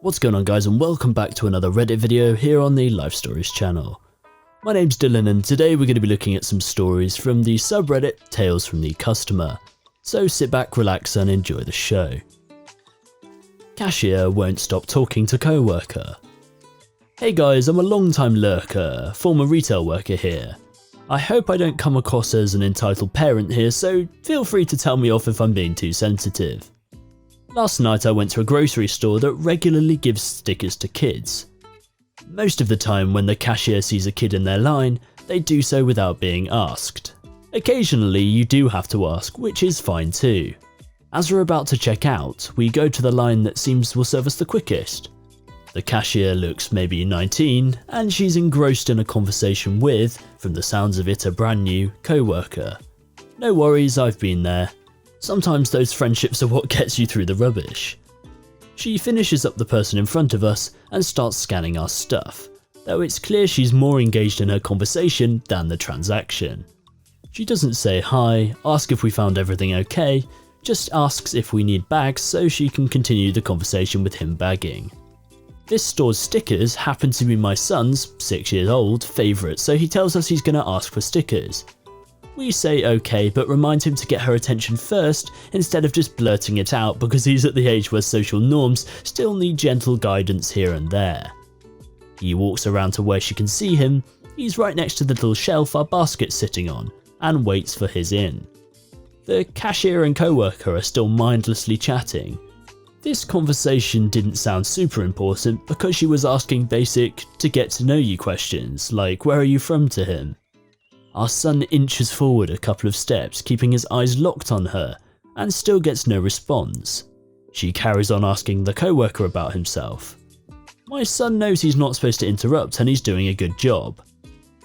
What's going on, guys, and welcome back to another Reddit video here on the Life Stories channel. My name's Dylan, and today we're going to be looking at some stories from the subreddit Tales from the Customer. So sit back, relax and enjoy the show. Cashier won't stop talking to coworker. Hey guys, I'm a long-time lurker, former retail worker here. I hope I don't come across as an entitled parent here, so feel free to tell me off if I'm being too sensitive. Last night I went to a grocery store that regularly gives stickers to kids. Most of the time when the cashier sees a kid in their line, they do so without being asked. Occasionally you do have to ask, which is fine too. As we're about to check out, we go to the line that seems will serve us the quickest. The cashier looks maybe 19, and she's engrossed in a conversation with, from the sounds of it, a brand new coworker. No worries, I've been there. Sometimes those friendships are what gets you through the rubbish. She finishes up the person in front of us and starts scanning our stuff, though it's clear she's more engaged in her conversation than the transaction. She doesn't say hi, ask if we found everything okay, just asks if we need bags so she can continue the conversation with him bagging. This store's stickers happen to be my son's, 6 years old, favourite, so he tells us he's going to ask for stickers. We say okay, but remind him to get her attention first instead of just blurting it out because he's at the age where social norms still need gentle guidance here and there. He walks around to where she can see him, he's right next to the little shelf our basket's sitting on, and waits for his in. The cashier and coworker are still mindlessly chatting. This conversation didn't sound super important because she was asking basic to get to know you questions, like where are you from to him. Our son inches forward a couple of steps, keeping his eyes locked on her, and still gets no response. She carries on asking the coworker about himself. My son knows he's not supposed to interrupt and he's doing a good job.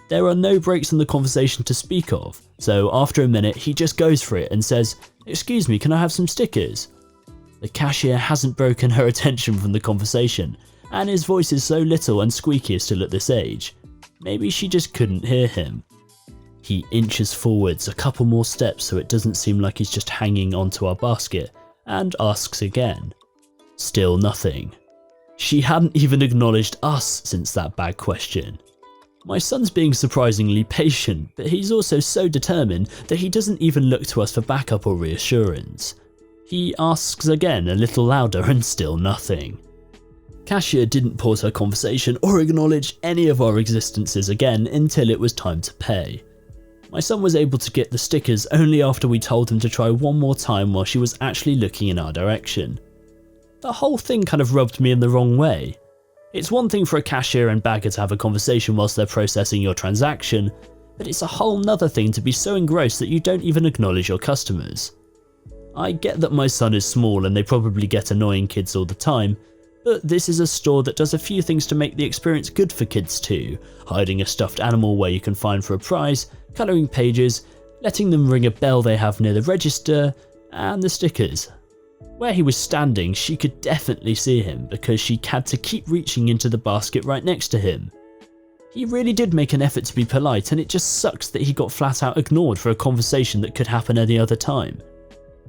There are no breaks in the conversation to speak of, so after a minute he just goes for it and says, "Excuse me, can I have some stickers?" The cashier hasn't broken her attention from the conversation, and his voice is so little and squeaky still at this age. Maybe she just couldn't hear him. He inches forwards a couple more steps so it doesn't seem like he's just hanging onto our basket, and asks again. Still nothing. She hadn't even acknowledged us since that bag question. My son's being surprisingly patient, but he's also so determined that he doesn't even look to us for backup or reassurance. He asks again a little louder and still nothing. Cashier didn't pause her conversation or acknowledge any of our existences again until it was time to pay. My son was able to get the stickers only after we told him to try one more time while she was actually looking in our direction. The whole thing kind of rubbed me in the wrong way. It's one thing for a cashier and bagger to have a conversation whilst they're processing your transaction, but it's a whole nother thing to be so engrossed that you don't even acknowledge your customers. I get that my son is small and they probably get annoying kids all the time, but this is a store that does a few things to make the experience good for kids too, hiding a stuffed animal where you can find for a prize, colouring pages, letting them ring a bell they have near the register, and the stickers. Where he was standing, she could definitely see him because she had to keep reaching into the basket right next to him. He really did make an effort to be polite, and it just sucks that he got flat out ignored for a conversation that could happen any other time.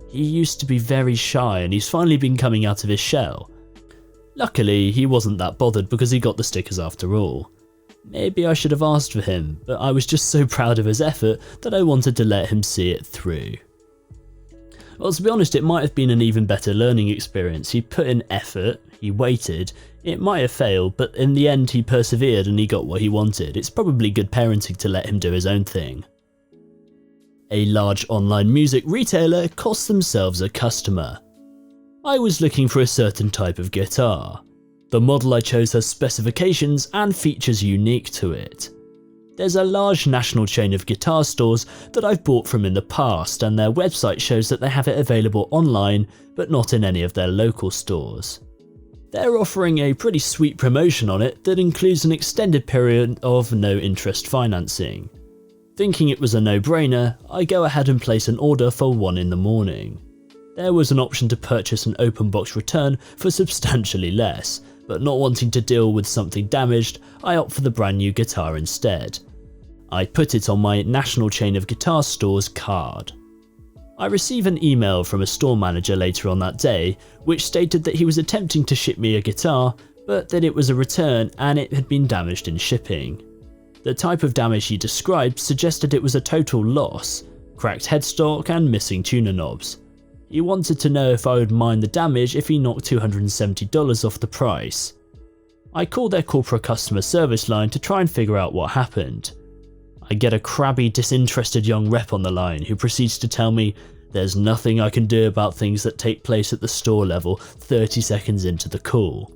He used to be very shy and he's finally been coming out of his shell. Luckily, he wasn't that bothered because he got the stickers after all. Maybe I should have asked for him, but I was just so proud of his effort that I wanted to let him see it through. Well, to be honest, it might have been an even better learning experience. He put in effort, he waited, it might have failed, but in the end he persevered and he got what he wanted. It's probably good parenting to let him do his own thing. A large online music retailer cost themselves a customer. I was looking for a certain type of guitar. The model I chose has specifications and features unique to it. There's a large national chain of guitar stores that I've bought from in the past, and their website shows that they have it available online but not in any of their local stores. They're offering a pretty sweet promotion on it that includes an extended period of no interest financing. Thinking it was a no-brainer, I go ahead and place an order for 1 in the morning. There was an option to purchase an open box return for substantially less, but not wanting to deal with something damaged, I opt for the brand new guitar instead. I put it on my national chain of guitar stores card. I receive an email from a store manager later on that day, which stated that he was attempting to ship me a guitar, but that it was a return and it had been damaged in shipping. The type of damage he described suggested it was a total loss, cracked headstock and missing tuner knobs. He wanted to know if I would mind the damage if he knocked $270 off the price. I called their corporate customer service line to try and figure out what happened. I get a crabby, disinterested young rep on the line who proceeds to tell me there's nothing I can do about things that take place at the store level 30 seconds into the call.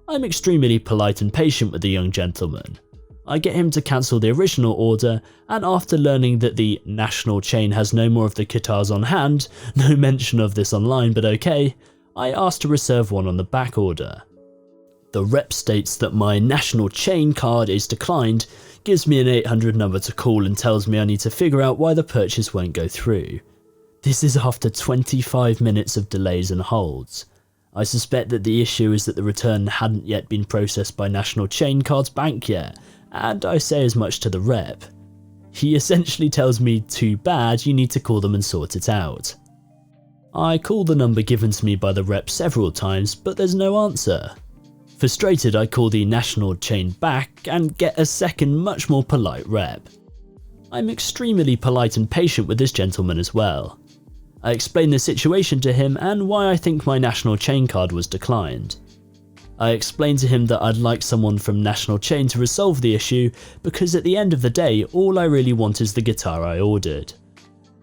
I'm extremely polite and patient with the young gentleman. I get him to cancel the original order, and after learning that the national chain has no more of the guitars on hand, no mention of this online but okay, I ask to reserve one on the back order. The rep states that my national chain card is declined, gives me an 800 number to call and tells me I need to figure out why the purchase won't go through. This is after 25 minutes of delays and holds. I suspect that the issue is that the return hadn't yet been processed by National Chain Card's bank yet, and I say as much to the rep. He essentially tells me too bad, you need to call them and sort it out. I call the number given to me by the rep several times, but there's no answer. Frustrated, I call the national chain back and get a second, much more polite rep. I'm extremely polite and patient with this gentleman as well. I explain the situation to him and why I think my national chain card was declined. I explain to him that I'd like someone from National Chain to resolve the issue because at the end of the day, all I really want is the guitar I ordered.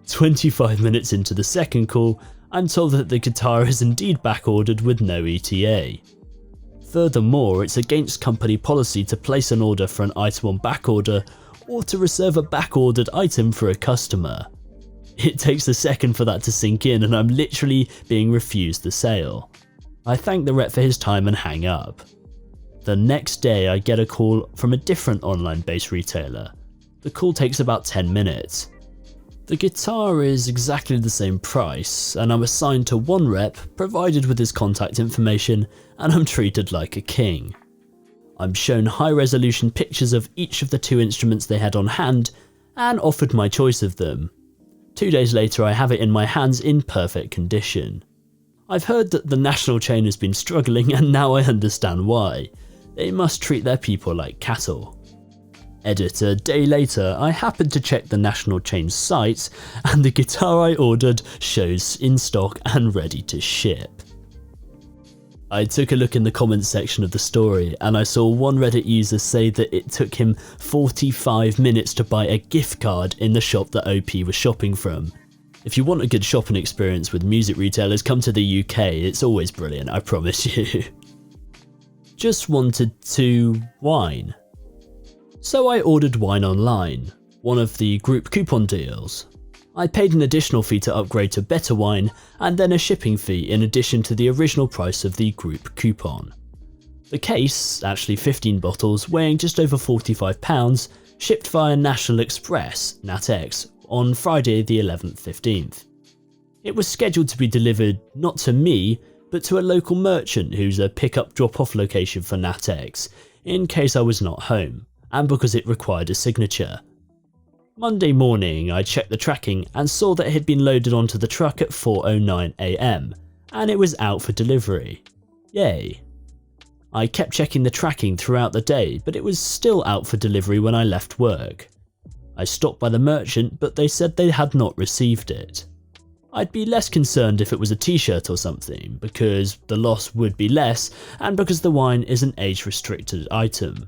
25 minutes into the second call, I'm told that the guitar is indeed back ordered with no ETA. Furthermore, it's against company policy to place an order for an item on back order or to reserve a back ordered item for a customer. It takes a second for that to sink in and I'm literally being refused the sale. I thank the rep for his time and hang up. The next day I get a call from a different online based retailer. The call takes about 10 minutes. The guitar is exactly the same price, and I'm assigned to one rep, provided with his contact information, and I'm treated like a king. I'm shown high-resolution pictures of each of the two instruments they had on hand, and offered my choice of them. 2 days later I have it in my hands in perfect condition. I've heard that the national chain has been struggling, and now I understand why. They must treat their people like cattle. Edit, a day later, I happened to check the national chain's site, and the guitar I ordered shows in stock and ready to ship. I took a look in the comments section of the story, and I saw one Reddit user say that it took him 45 minutes to buy a gift card in the shop that OP was shopping from. If you want a good shopping experience with music retailers, come to the UK, it's always brilliant, I promise you. Just wanted to wine. So I ordered wine online, one of the group coupon deals. I paid an additional fee to upgrade to better wine and then a shipping fee in addition to the original price of the group coupon. The case, actually 15 bottles weighing just over £45, shipped via National Express, NatX, on Friday the 11th-15th. It was scheduled to be delivered not to me, but to a local merchant who's a pick-up drop-off location for NatX, in case I was not home, and because it required a signature. Monday morning I checked the tracking and saw that it had been loaded onto the truck at 4:09 AM, and it was out for delivery. Yay. I kept checking the tracking throughout the day, but it was still out for delivery when I left work. I stopped by the merchant, but they said they had not received it. I'd be less concerned if it was a t-shirt or something, because the loss would be less, and because the wine is an age-restricted item.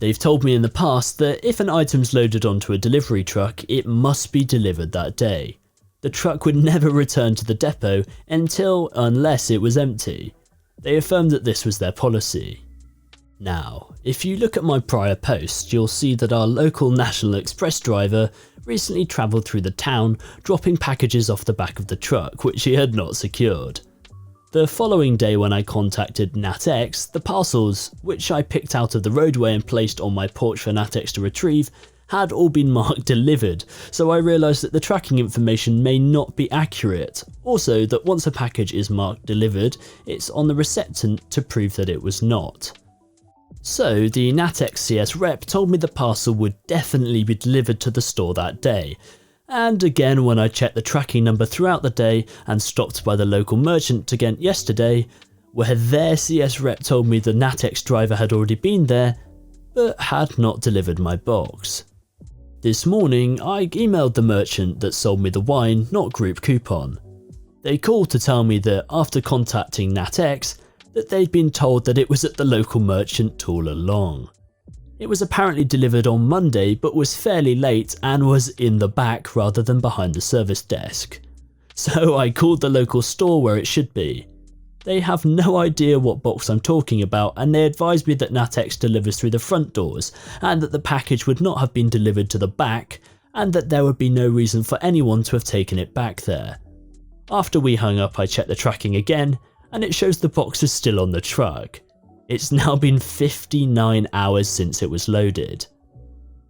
They've told me in the past that if an item's loaded onto a delivery truck, it must be delivered that day. The truck would never return to the depot unless it was empty. They affirmed that this was their policy. Now, if you look at my prior post, you'll see that our local National Express driver recently travelled through the town, dropping packages off the back of the truck which he had not secured. The following day when I contacted NatX, the parcels, which I picked out of the roadway and placed on my porch for NatX to retrieve, had all been marked delivered, so I realised that the tracking information may not be accurate. Also, that once a package is marked delivered, it's on the receptant to prove that it was not. So the NatX CS rep told me the parcel would definitely be delivered to the store that day, And again when I checked the tracking number throughout the day and stopped by the local merchant again yesterday, where their CS rep told me the Natex driver had already been there, but had not delivered my box. This morning I emailed the merchant that sold me the wine, not group coupon. They called to tell me that after contacting Natex, that they'd been told that it was at the local merchant all along. It was apparently delivered on Monday but was fairly late and was in the back rather than behind the service desk. So I called the local store where it should be. They have no idea what box I'm talking about, and they advised me that Natex delivers through the front doors and that the package would not have been delivered to the back and that there would be no reason for anyone to have taken it back there. After we hung up I checked the tracking again and it shows the box is still on the truck. It's now been 59 hours since it was loaded.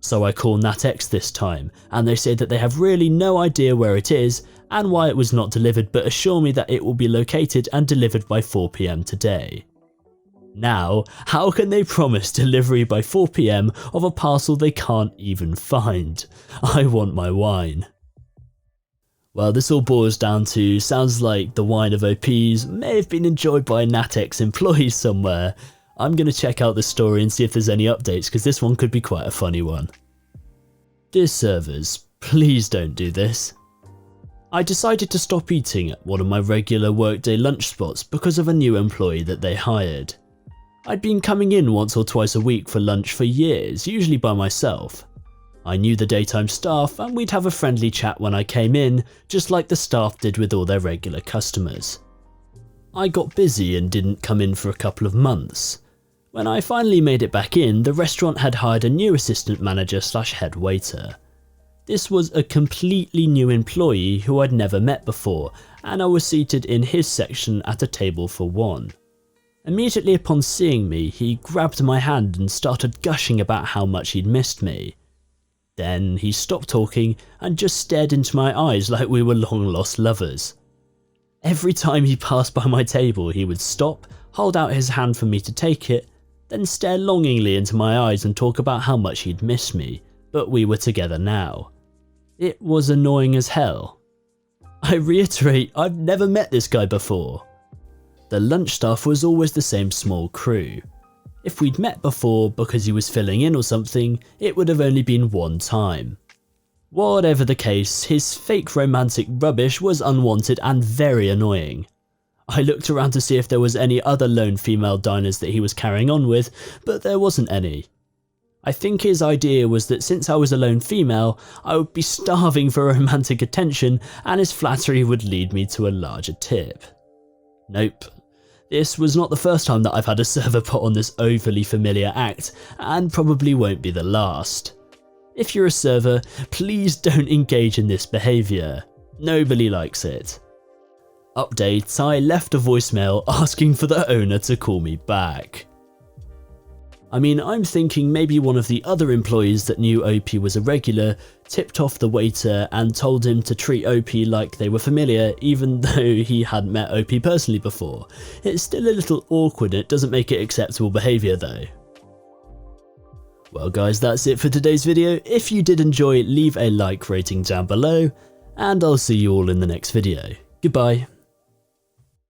So I call Natex this time and they say that they have really no idea where it is and why it was not delivered, but assure me that it will be located and delivered by 4 PM today. Now, how can they promise delivery by 4 PM of a parcel they can't even find? I want my wine. Well, this all boils down to, sounds like the wine of OPs may have been enjoyed by Natex employees somewhere. I'm going to check out the story and see if there's any updates, because this one could be quite a funny one. Dear servers, please don't do this. I decided to stop eating at one of my regular workday lunch spots because of a new employee that they hired. I'd been coming in once or twice a week for lunch for years, usually by myself. I knew the daytime staff and we'd have a friendly chat when I came in, just like the staff did with all their regular customers. I got busy and didn't come in for a couple of months. When I finally made it back in, the restaurant had hired a new assistant manager / head waiter. This was a completely new employee who I'd never met before, and I was seated in his section at a table for one. Immediately upon seeing me, he grabbed my hand and started gushing about how much he'd missed me. Then he stopped talking and just stared into my eyes like we were long lost lovers. Every time he passed by my table, he would stop, hold out his hand for me to take it, then stare longingly into my eyes and talk about how much he'd missed me, but we were together now. It was annoying as hell. I reiterate, I've never met this guy before. The lunch staff was always the same small crew. If we'd met before because he was filling in or something, it would have only been one time. Whatever the case, his fake romantic rubbish was unwanted and very annoying. I looked around to see if there was any other lone female diners that he was carrying on with, but there wasn't any. I think his idea was that since I was a lone female, I would be starving for romantic attention and his flattery would lead me to a larger tip. Nope. This was not the first time that I've had a server put on this overly familiar act, and probably won't be the last. If you're a server, please don't engage in this behaviour. Nobody likes it. Update, I left a voicemail asking for the owner to call me back. I mean, I'm thinking maybe one of the other employees that knew OP was a regular tipped off the waiter and told him to treat OP like they were familiar even though he hadn't met OP personally before. It's still a little awkward and it doesn't make it acceptable behaviour though. Well guys, that's it for today's video. If you did enjoy, leave a like rating down below and I'll see you all in the next video. Goodbye.